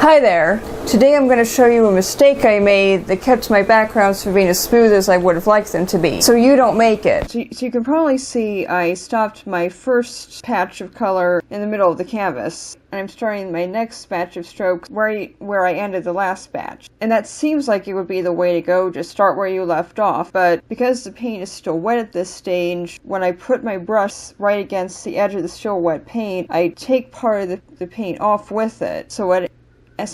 Hi there! Today I'm going to show you a mistake I made that kept my backgrounds from being as smooth as I would have liked them to be, so you don't make it. So you can probably see I stopped my first patch of color in the middle of the canvas, and I'm starting my next batch of strokes right where I ended the last batch. And that seems like it would be the way to go, just start where you left off, but because the paint is still wet at this stage, when I put my brush right against the edge of the still wet paint, I take part of the paint off with it, so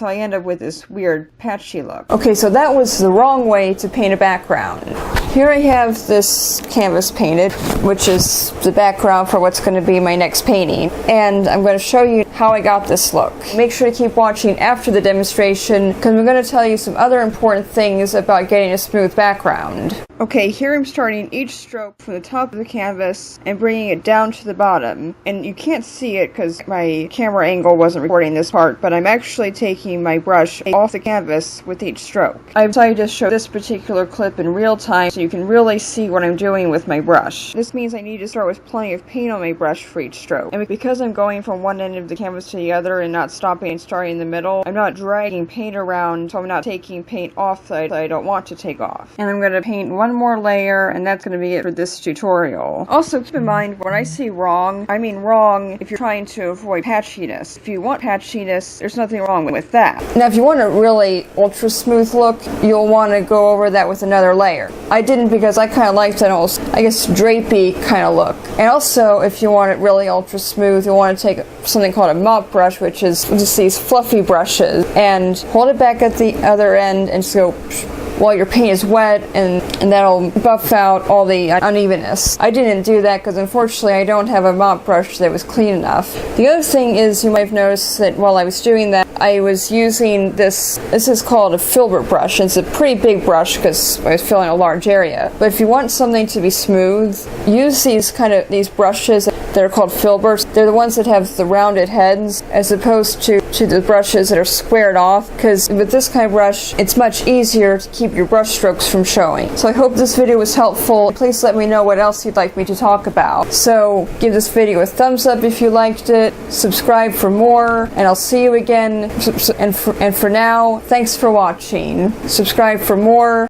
I end up with this weird patchy look. Okay, so that was the wrong way to paint a background. Here I have this canvas painted, which is the background for what's going to be my next painting, and I'm going to show you how I got this look. Make sure to keep watching after the demonstration, because I'm going to tell you some other important things about getting a smooth background. Okay, here I'm starting each stroke from the top of the canvas and bringing it down to the bottom. And you can't see it because my camera angle wasn't recording this part, but I'm actually taking my brush off the canvas with each stroke. I decided to show this particular clip in real time so you can really see what I'm doing with my brush. This means I need to start with plenty of paint on my brush for each stroke. And because I'm going from one end of the canvas to the other and not stopping and starting in the middle, I'm not dragging paint around, so I'm not taking paint off that I don't want to take off. And I'm going to paint one more layer, and that's going to be it for this tutorial. Also, keep in mind, when I say wrong, I mean wrong if you're trying to avoid patchiness. If you want patchiness, there's nothing wrong with that. Now, if you want a really ultra smooth look, you'll want to go over that with another layer. I didn't because I kind of liked an almost, I guess, drapey kind of look. And also, if you want it really ultra smooth, you'll want to take something called a mop brush, which is just these fluffy brushes, and hold it back at the other end and just go while your paint is wet, and that'll buff out all the unevenness. I didn't do that because unfortunately I don't have a mop brush that was clean enough. The other thing is, you might have noticed that while I was doing that, I was using this is called a filbert brush. It's a pretty big brush because I was filling a large area. But if you want something to be smooth, use these brushes that are called filberts. They're the ones that have the rounded heads as opposed to the brushes that are squared off, because with this kind of brush, it's much easier to keep your brush strokes from showing. So I hope this video was helpful. Please let me know what else you'd like me to talk about. So give this video a thumbs up if you liked it, subscribe for more, and I'll see you again. And for now, thanks for watching. Subscribe for more.